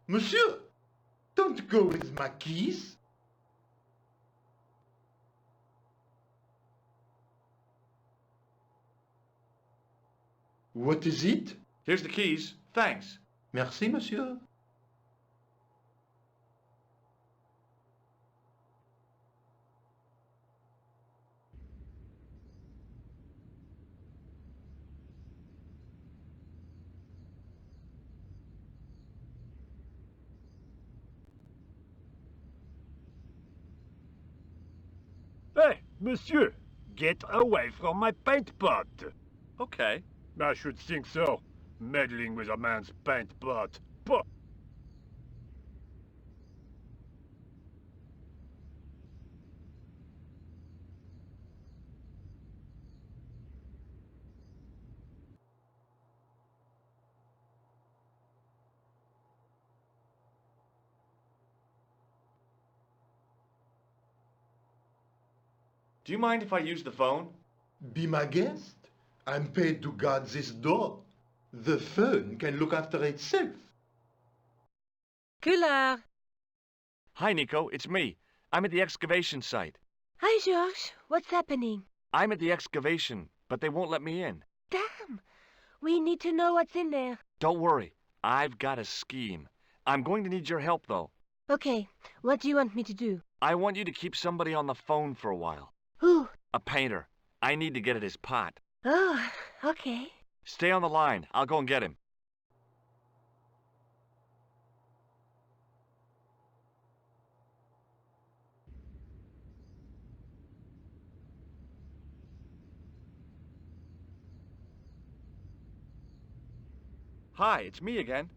Monsieur, don't go with my keys. What is it? Here's the keys. Thanks. Merci, monsieur. Hey, monsieur! Get away from my paint pot! Okay. I should think so. Meddling with a man's paint pot. Pah! Do you mind if I use the phone? Be my guest. I'm paid to guard this door. The phone can look after itself. Kular. Hi, Nico. It's me. I'm at the excavation site. Hi, Georges. What's happening? I'm at the excavation, but they won't let me in. Damn. We need to know what's in there. Don't worry. I've got a scheme. I'm going to need your help, though. Okay. What do you want me to do? I want you to keep somebody on the phone for a while. Who? A painter. I need to get at his pot. Oh, okay. Stay on the line. I'll go and get him. Hi, it's me again.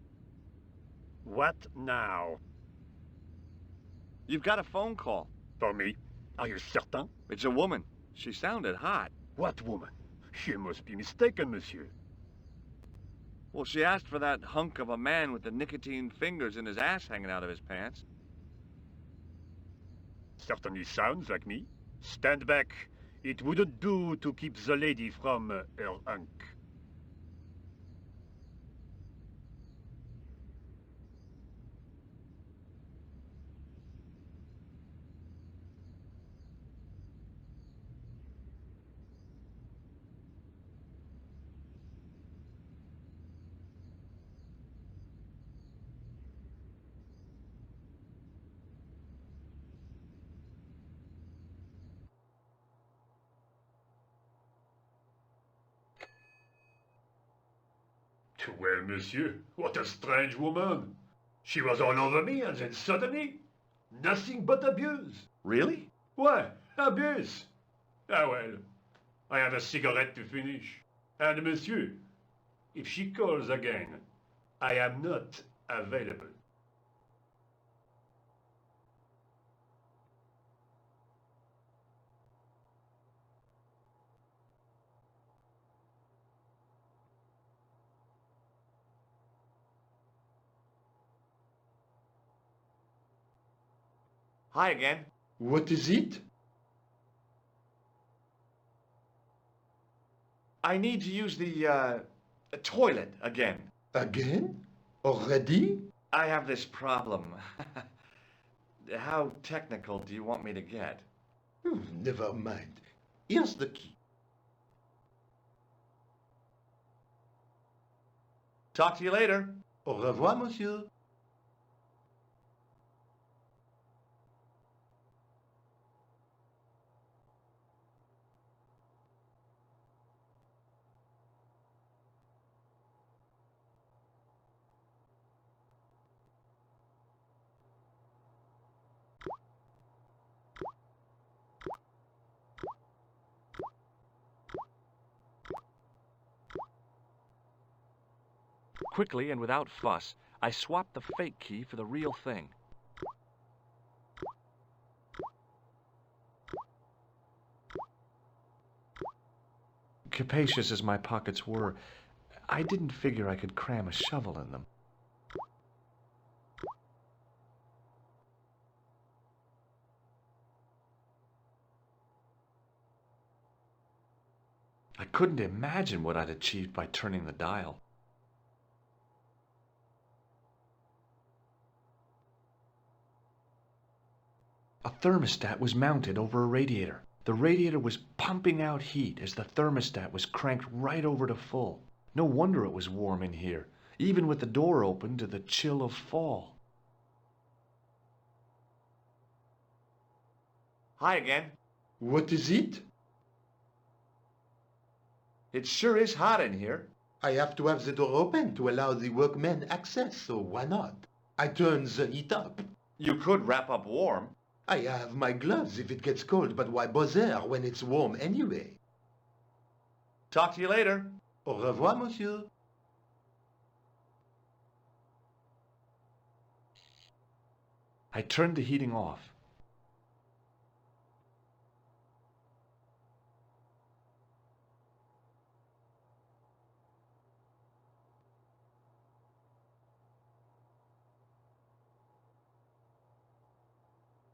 What now? You've got a phone call. For me? Are you certain? It's a woman. She sounded hot. What woman? You must be mistaken, monsieur. Well, she asked for that hunk of a man with the nicotine fingers and his ass hanging out of his pants. Certainly sounds like me. Stand back. It wouldn't do to keep the lady from her hunk. Well, monsieur, what a strange woman. She was all over me, and then suddenly, nothing but abuse. Really? Why, abuse? Ah well, I have a cigarette to finish. And monsieur, if she calls again, I am not available. Hi again. What is it? I need to use the toilet again. Again? Already? I have this problem. How technical do you want me to get? Never mind. Here's the key. Talk to you later. Au revoir, monsieur. Quickly and without fuss, I swapped the fake key for the real thing. Capacious as my pockets were, I didn't figure I could cram a shovel in them. I couldn't imagine what I'd achieved by turning the dial. A thermostat was mounted over a radiator. The radiator was pumping out heat as the thermostat was cranked right over to full. No wonder it was warm in here, even with the door open to the chill of fall. Hi again. What is it? It sure is hot in here. I have to have the door open to allow the workmen access, so why not? I turn the heat up. You could wrap up warm. I have my gloves if it gets cold, but why bother when it's warm anyway? Talk to you later. Au revoir, monsieur. I turned the heating off.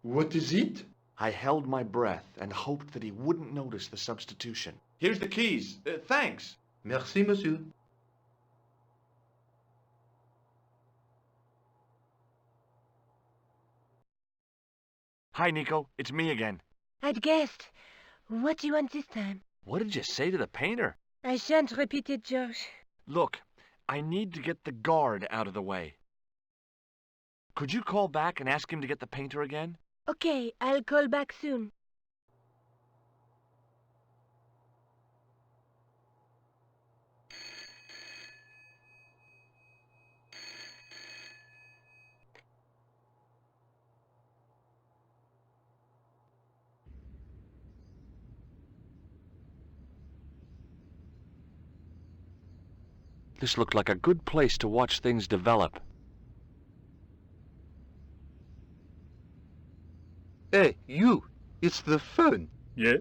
What is it? I held my breath and hoped that he wouldn't notice the substitution. Here's the keys. Thanks. Merci, monsieur. Hi, Nico. It's me again. I'd guessed. What do you want this time? What did you say to the painter? I shan't repeat it, Josh. Look, I need to get the guard out of the way. Could you call back and ask him to get the painter again? Okay, I'll call back soon. This looked like a good place to watch things develop. Hey, you! It's the phone. Yeah?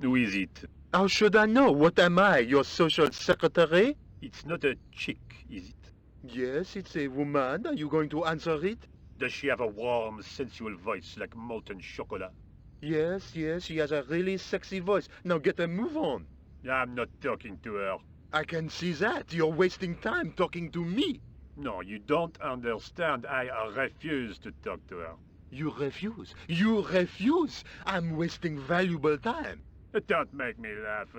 Who is it? How should I know? What am I, your social secretary? It's not a chick, is it? Yes, it's a woman. Are you going to answer it? Does she have a warm, sensual voice like molten chocolate? Yes, she has a really sexy voice. Now get a move on. I'm not talking to her. I can see that. You're wasting time talking to me. No, you don't understand. I refuse to talk to her. You refuse. You refuse. I'm wasting valuable time. Don't make me laugh.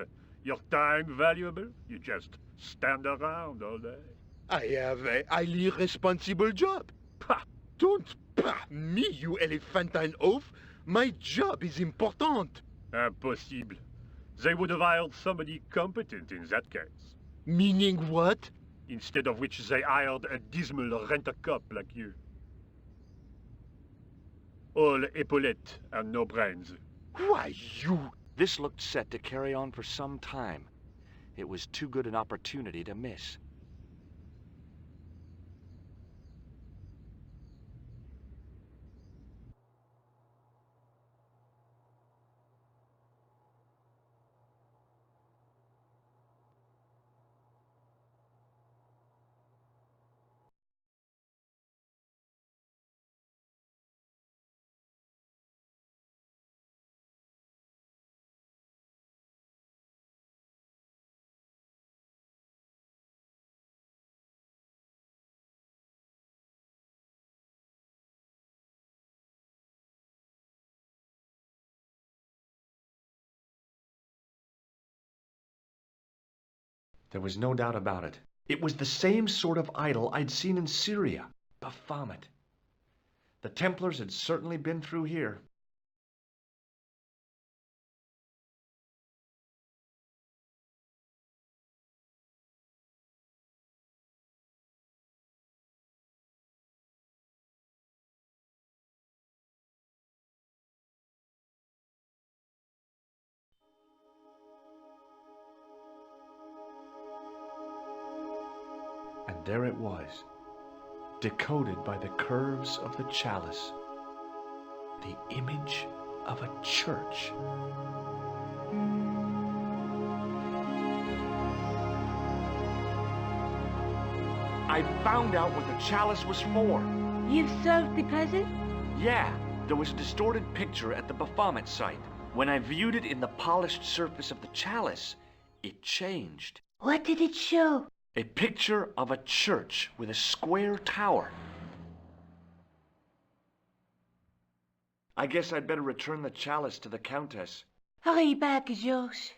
Your time valuable? You just stand around all day. I have a highly responsible job. Pah! Don't pah me, you elephantine oaf. My job is important. Impossible. They would have hired somebody competent in that case. Meaning what? Instead of which they hired a dismal rent-a-cop like you. All epaulettes and no brains. Why, you... This looked set to carry on for some time. It was too good an opportunity to miss. There was no doubt about it. It was the same sort of idol I'd seen in Syria, Baphomet. The Templars had certainly been through here. And there it was, decoded by the curves of the chalice, the image of a church. I found out what the chalice was for. You've solved the puzzle? Yeah, there was a distorted picture at the Baphomet site. When I viewed it in the polished surface of the chalice, it changed. What did it show? A picture of a church with a square tower. I guess I'd better return the chalice to the Countess. Hurry back, Georges.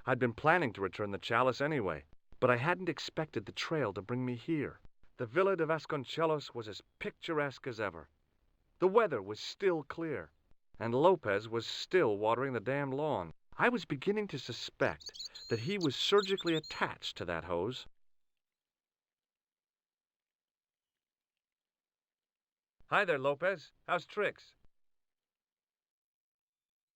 I'd been planning to return the chalice anyway, but I hadn't expected the trail to bring me here. The Villa de Vasconcelos was as picturesque as ever. The weather was still clear, and Lopez was still watering the damn lawn. I was beginning to suspect that he was surgically attached to that hose. Hi there, Lopez. How's tricks?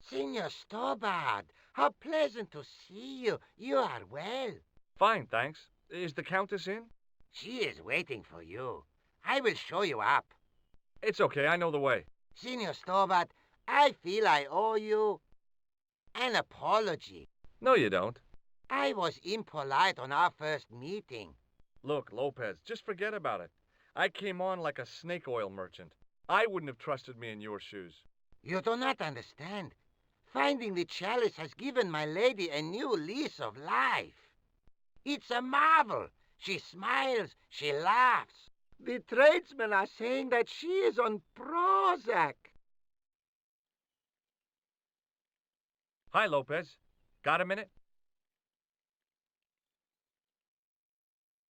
Senor Stobart, how pleasant to see you. You are well. Fine, thanks. Is the Countess in? She is waiting for you. I will show you up. It's okay, I know the way. Senor Stobart, I feel I owe you an apology. No, you don't. I was impolite on our first meeting. Look, Lopez, just forget about it. I came on like a snake oil merchant. I wouldn't have trusted me in your shoes. You do not understand. Finding the chalice has given my lady a new lease of life. It's a marvel. She smiles, she laughs. The tradesmen are saying that she is on Prozac. Hi, Lopez. Got a minute?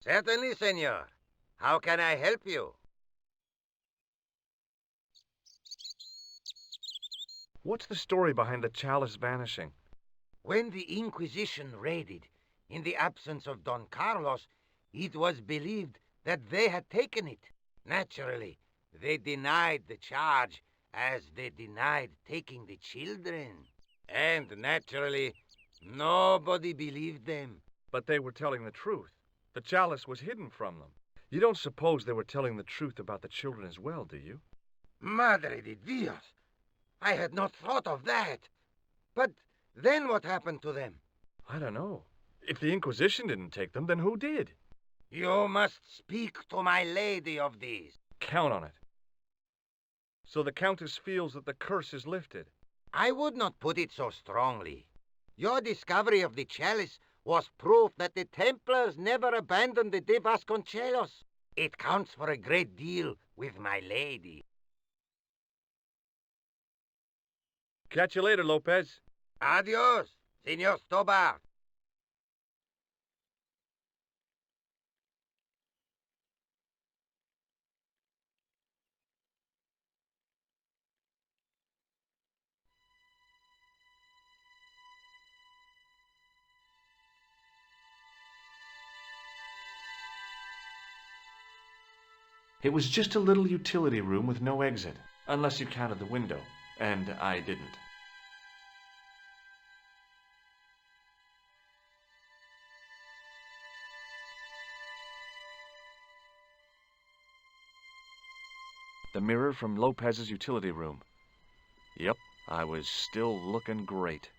Certainly, senor. How can I help you? What's the story behind the chalice vanishing? When the Inquisition raided, in the absence of Don Carlos, it was believed that they had taken it. Naturally, they denied the charge as they denied taking the children. And naturally, nobody believed them. But they were telling the truth. The chalice was hidden from them. You don't suppose they were telling the truth about the children as well, do you? Madre de Dios! I had not thought of that. But then what happened to them? I don't know. If the Inquisition didn't take them, then who did? You must speak to my lady of these. Count on it. So the Countess feels that the curse is lifted. I would not put it so strongly. Your discovery of the chalice was proof that the Templars never abandoned the de Vasconcelos. It counts for a great deal with my lady. Catch you later, Lopez. Adios, Senor Stobart. It was just a little utility room with no exit, unless you counted the window, and I didn't. The mirror from Lopez's utility room. Yep, I was still looking great.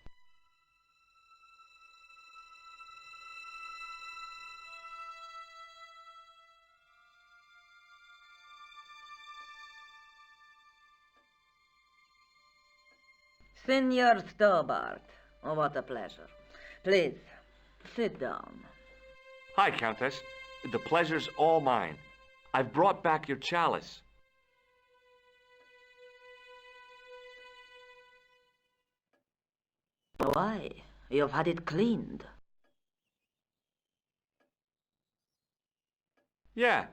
Senor Stobart, oh, what a pleasure. Please, sit down. Hi, Countess. The pleasure's all mine. I've brought back your chalice. Why? You've had it cleaned. Yeah,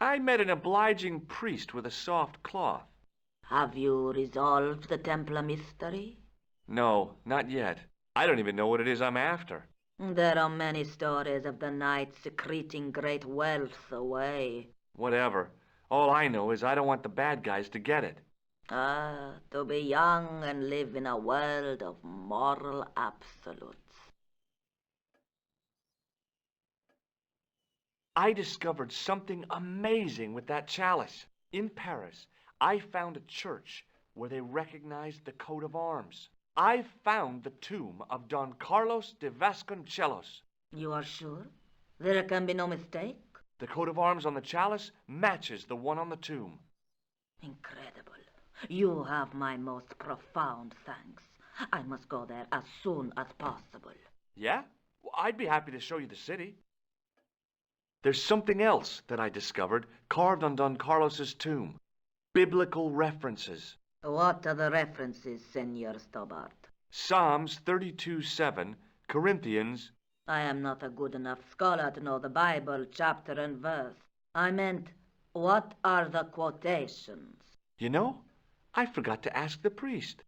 I met an obliging priest with a soft cloth. Have you resolved the Templar mystery? No, not yet. I don't even know what it is I'm after. There are many stories of the knights secreting great wealth away. Whatever. All I know is I don't want the bad guys to get it. Ah, to be young and live in a world of moral absolutes. I discovered something amazing with that chalice. In Paris, I found a church where they recognized the coat of arms. I found the tomb of Don Carlos de Vasconcelos. You are sure? There can be no mistake? The coat of arms on the chalice matches the one on the tomb. Incredible. You have my most profound thanks. I must go there as soon as possible. Yeah? Well, I'd be happy to show you the city. There's something else that I discovered carved on Don Carlos's tomb. Biblical references. What are the references, Senor Stobart? Psalms 32:7, Corinthians. I am not a good enough scholar to know the Bible chapter and verse. I meant, what are the quotations? You know, I forgot to ask the priest.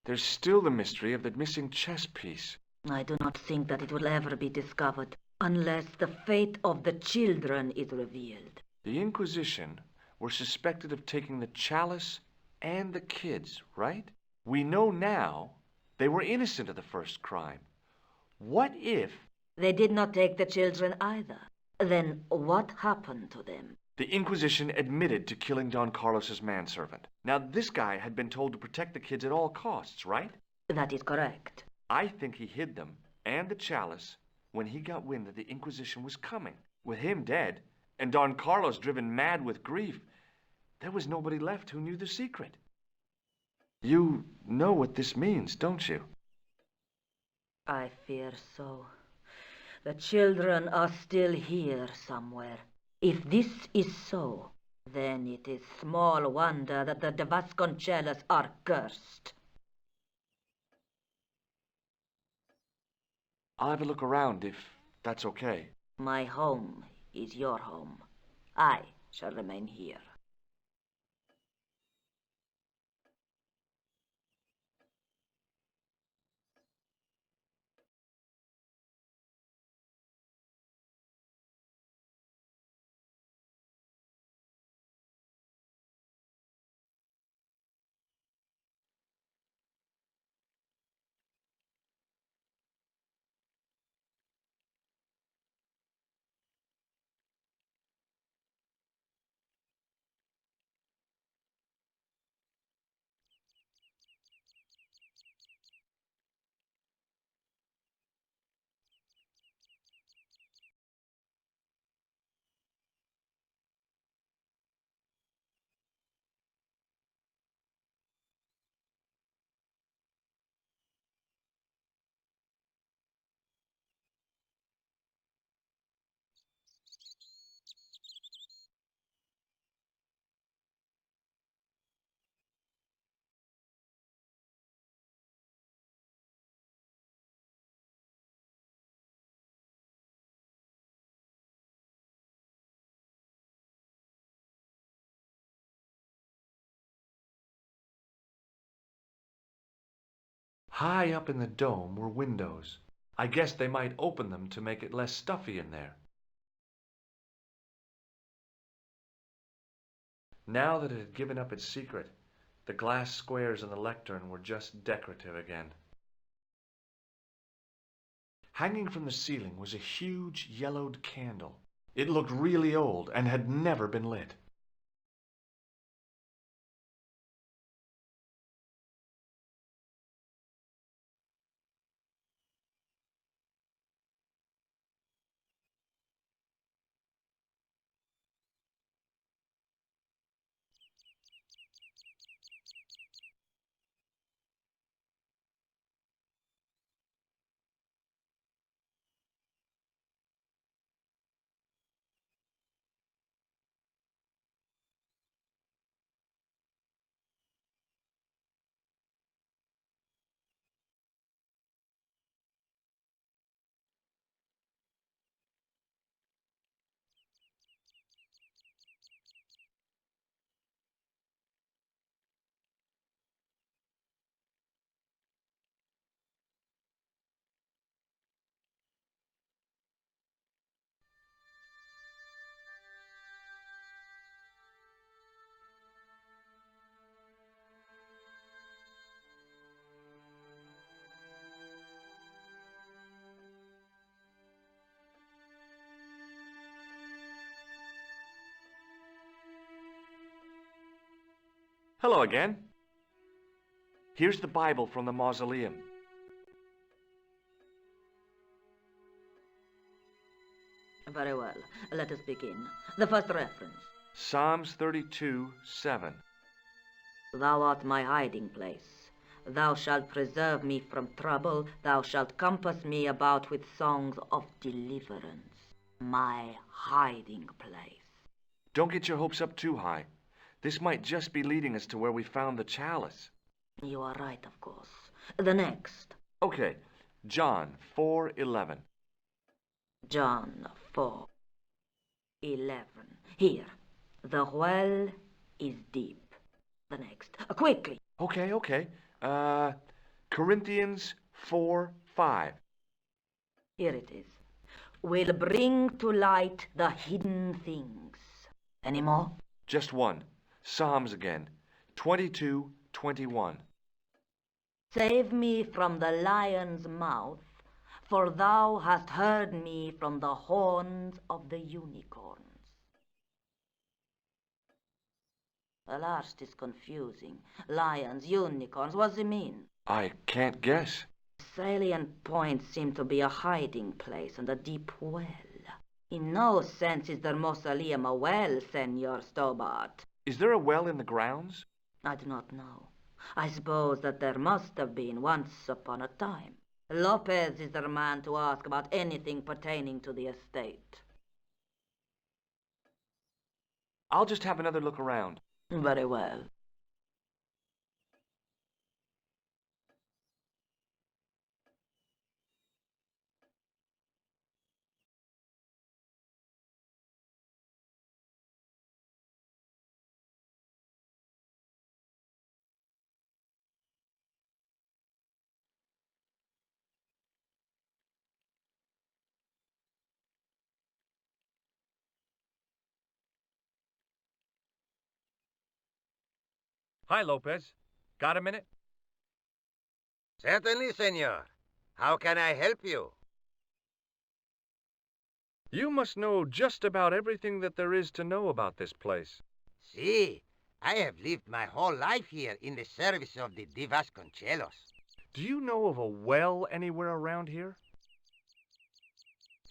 There's still the mystery of the missing chess piece. I do not think that it will ever be discovered unless the fate of the children is revealed. The Inquisition were suspected of taking the chalice and the kids, right? We know now they were innocent of the first crime. What if... They did not take the children either. Then what happened to them? The Inquisition admitted to killing Don Carlos's manservant. Now, this guy had been told to protect the kids at all costs, right? That is correct. I think he hid them and the chalice when he got wind that the Inquisition was coming. With him dead, and Don Carlos driven mad with grief, there was nobody left who knew the secret. You know what this means, don't you? I fear so. The children are still here somewhere. If this is so, then it is small wonder that the de Vasconcelos are cursed. I'll have a look around if that's okay. My home is your home. I shall remain here. High up in the dome were windows. I guess they might open them to make it less stuffy in there. Now that it had given up its secret, the glass squares in the lectern were just decorative again. Hanging from the ceiling was a huge yellowed candle. It looked really old and had never been lit. Hello again. Here's the Bible from the mausoleum. Very well. Let us begin. The first reference. Psalms 32:7. Thou art my hiding place. Thou shalt preserve me from trouble. Thou shalt compass me about with songs of deliverance. My hiding place. Don't get your hopes up too high. This might just be leading us to where we found the chalice. You are right, of course. The next. Okay, John 4:11. John 4:11. Here. The well is deep. The next. Quickly. Okay. Corinthians 4:5. Here it is. Will bring to light the hidden things. Any more? Just one. Psalms again. 22:21. Save me from the lion's mouth, for thou hast heard me from the horns of the unicorns. The last is confusing. Lions, unicorns, what does it mean? I can't guess. Salient points seem to be a hiding place and a deep well. In no sense is the mausoleum a well, Senor Stobart. Is there a well in the grounds? I do not know. I suppose that there must have been once upon a time. Lopez is the man to ask about anything pertaining to the estate. I'll just have another look around. Very well. Hi, Lopez. Got a minute? Certainly, senor. How can I help you? You must know just about everything that there is to know about this place. See, I have lived my whole life here in the service of the Vasconcelos. Do you know of a well anywhere around here?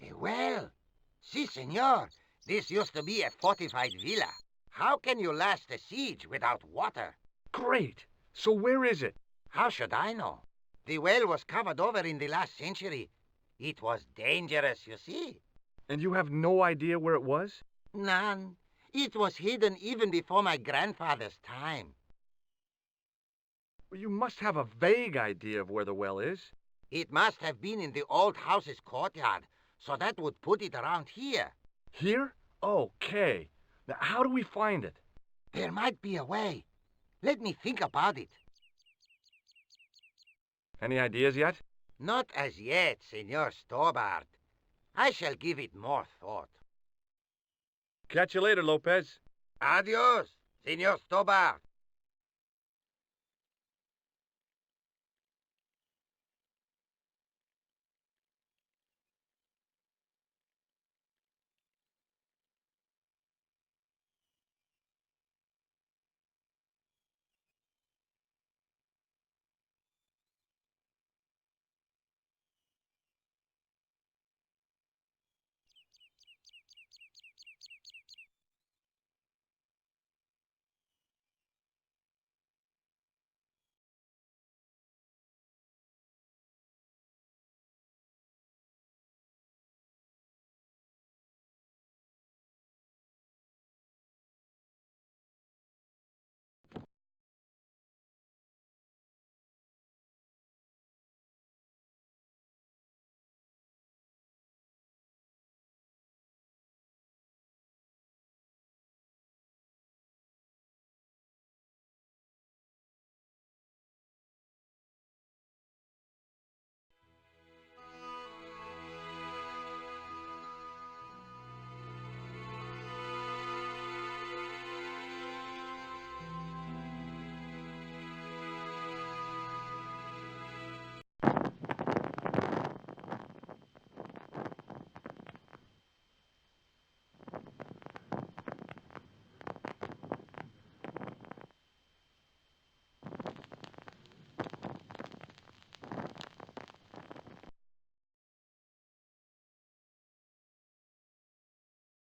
A well? Si, senor. This used to be a fortified villa. How can you last a siege without water? Great! So where is it? How should I know? The well was covered over in the last century. It was dangerous, you see. And you have no idea where it was? None. It was hidden even before my grandfather's time. Well, you must have a vague idea of where the well is. It must have been in the old house's courtyard, so that would put it around here. Here? Okay. Now, how do we find it? There might be a way. Let me think about it. Any ideas yet? Not as yet, Senor Stobart. I shall give it more thought. Catch you later, Lopez. Adios, Senor Stobart.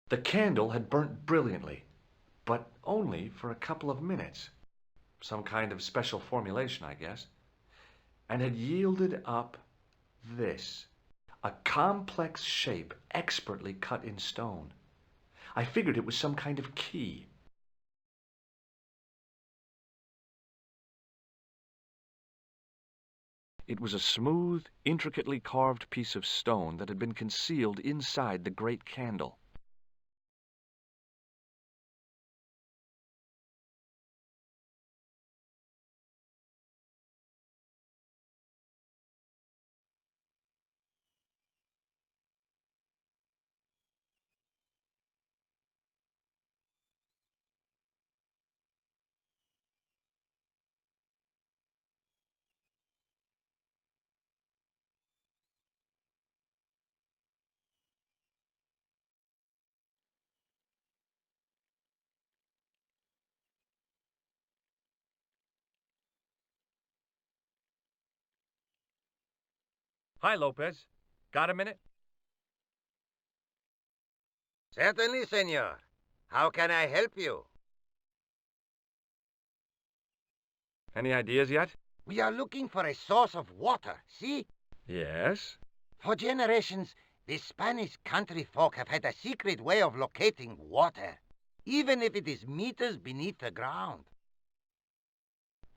The candle had burnt brilliantly, but only for a couple of minutes. Some kind of special formulation, I guess. And had yielded up this, a complex shape expertly cut in stone. I figured it was some kind of key. It was a smooth, intricately carved piece of stone that had been concealed inside the great candle. Hi, Lopez. Got a minute? Certainly, senor. How can I help you? Any ideas yet? We are looking for a source of water, see? Yes. For generations, the Spanish country folk have had a secret way of locating water, even if it is meters beneath the ground.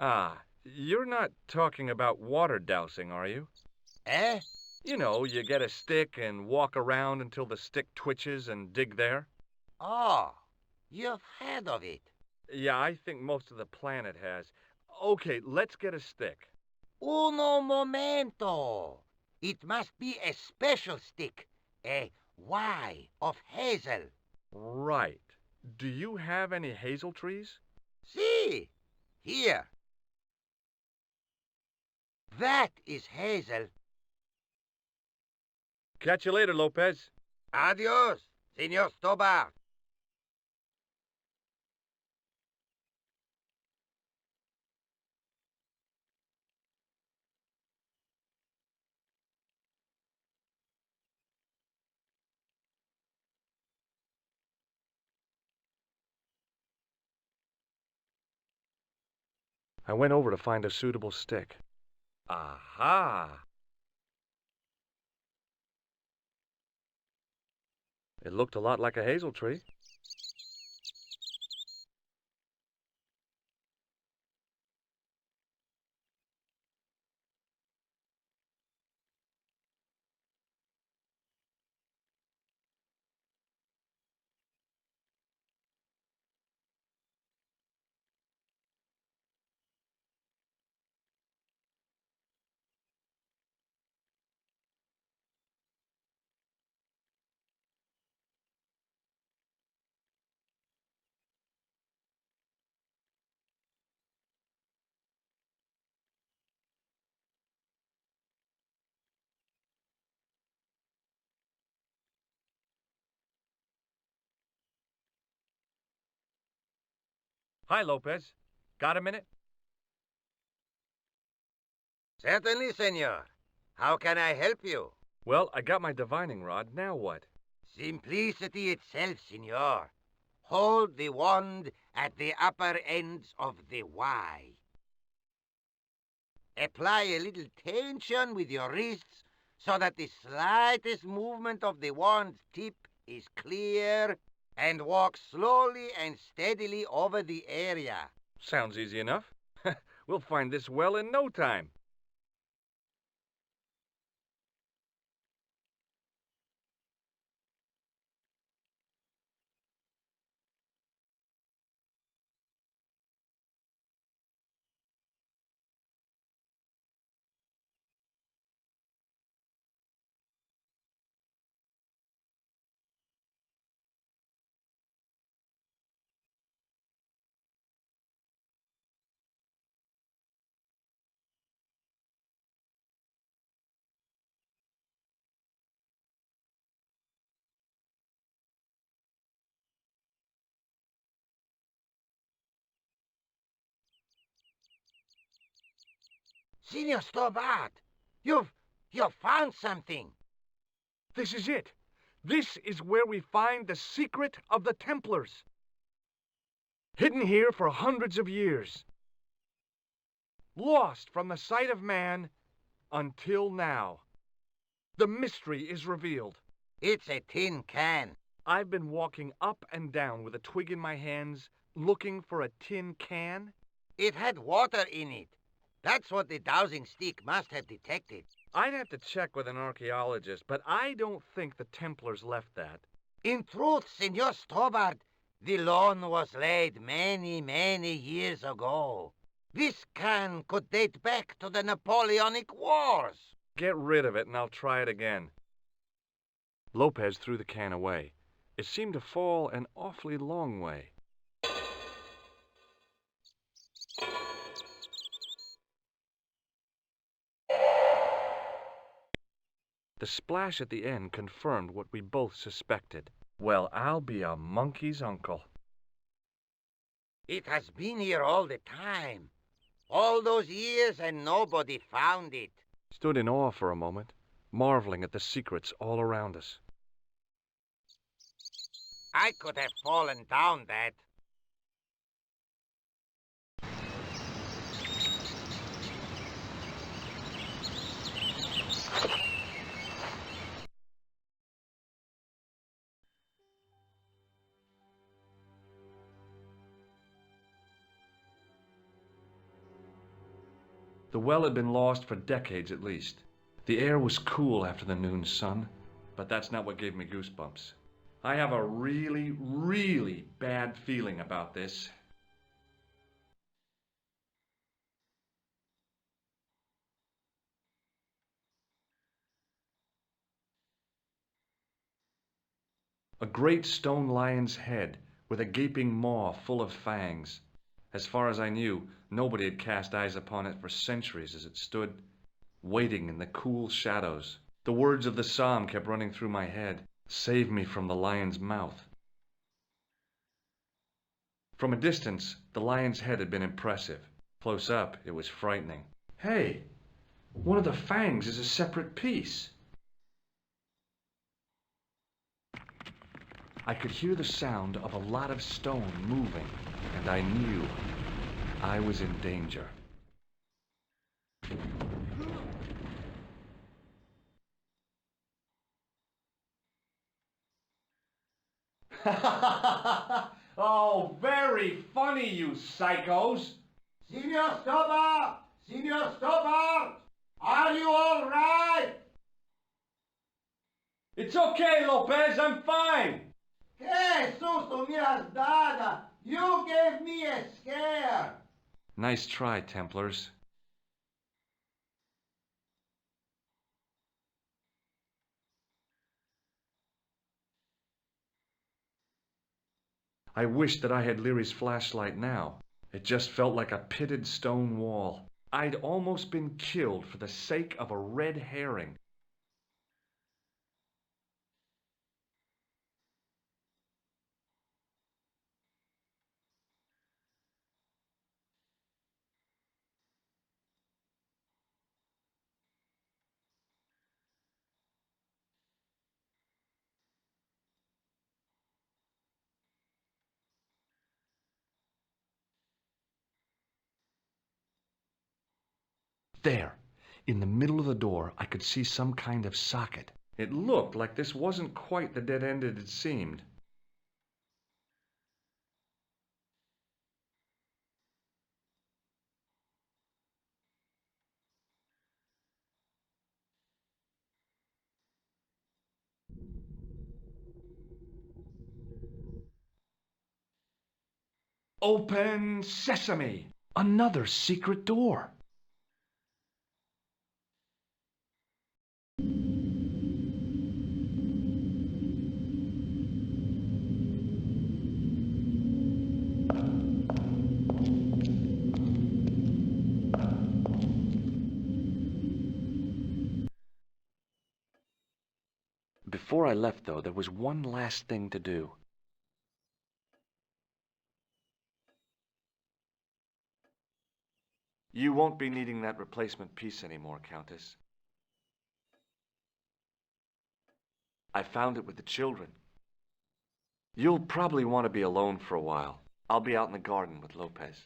Ah, you're not talking about water dousing, are you? Eh? You know, you get a stick and walk around until the stick twitches and dig there. Oh, you've heard of it. Yeah, I think most of the planet has. Okay, let's get a stick. Uno momento. It must be a special stick, a Y of hazel. Right. Do you have any hazel trees? See, here. That is hazel. Catch you later, Lopez. Adios, Senor Stobart. I went over to find a suitable stick. Aha! It looked a lot like a hazel tree. Hi, Lopez. Got a minute? Certainly, senor. How can I help you? Well, I got my divining rod. Now what? Simplicity itself, senor. Hold the wand at the upper ends of the Y. Apply a little tension with your wrists so that the slightest movement of the wand's tip is clear, and walk slowly and steadily over the area. Sounds easy enough. We'll find this well in no time. Senor Stobart, you've found something. This is it. This is where we find the secret of the Templars. Hidden here for hundreds of years. Lost from the sight of man until now. The mystery is revealed. It's a tin can. I've been walking up and down with a twig in my hands, looking for a tin can. It had water in it. That's what the dowsing stick must have detected. I'd have to check with an archaeologist, but I don't think the Templars left that. In truth, Senor Stobart, the loan was laid many, many years ago. This can could date back to the Napoleonic Wars. Get rid of it and I'll try it again. Lopez threw the can away. It seemed to fall an awfully long way. The splash at the end confirmed what we both suspected. Well, I'll be a monkey's uncle. It has been here all the time. All those years and nobody found it. Stood in awe for a moment, marveling at the secrets all around us. I could have fallen down that. The well had been lost for decades at least. The air was cool after the noon sun, but that's not what gave me goosebumps. I have a really, really bad feeling about this. A great stone lion's head with a gaping maw full of fangs. As far as I knew, nobody had cast eyes upon it for centuries as it stood, waiting in the cool shadows. The words of the psalm kept running through my head, "Save me from the lion's mouth." From a distance, the lion's head had been impressive. Close up, it was frightening. Hey, one of the fangs is a separate piece. I could hear the sound of a lot of stone moving, and I knew I was in danger. Oh, very funny, you psychos! Senor Stobart! Senor Stobart! Are you all right? It's okay, Lopez, I'm fine! Que susto me has dado! You gave me a scare! Nice try, Templars. I wish that I had Leary's flashlight now. It just felt like a pitted stone wall. I'd almost been killed for the sake of a red herring. There, in the middle of the door, I could see some kind of socket. It looked like this wasn't quite the dead end it had seemed. Open sesame! Another secret door! Before I left, though, there was one last thing to do. You won't be needing that replacement piece anymore, Countess. I found it with the children. You'll probably want to be alone for a while. I'll be out in the garden with Lopez.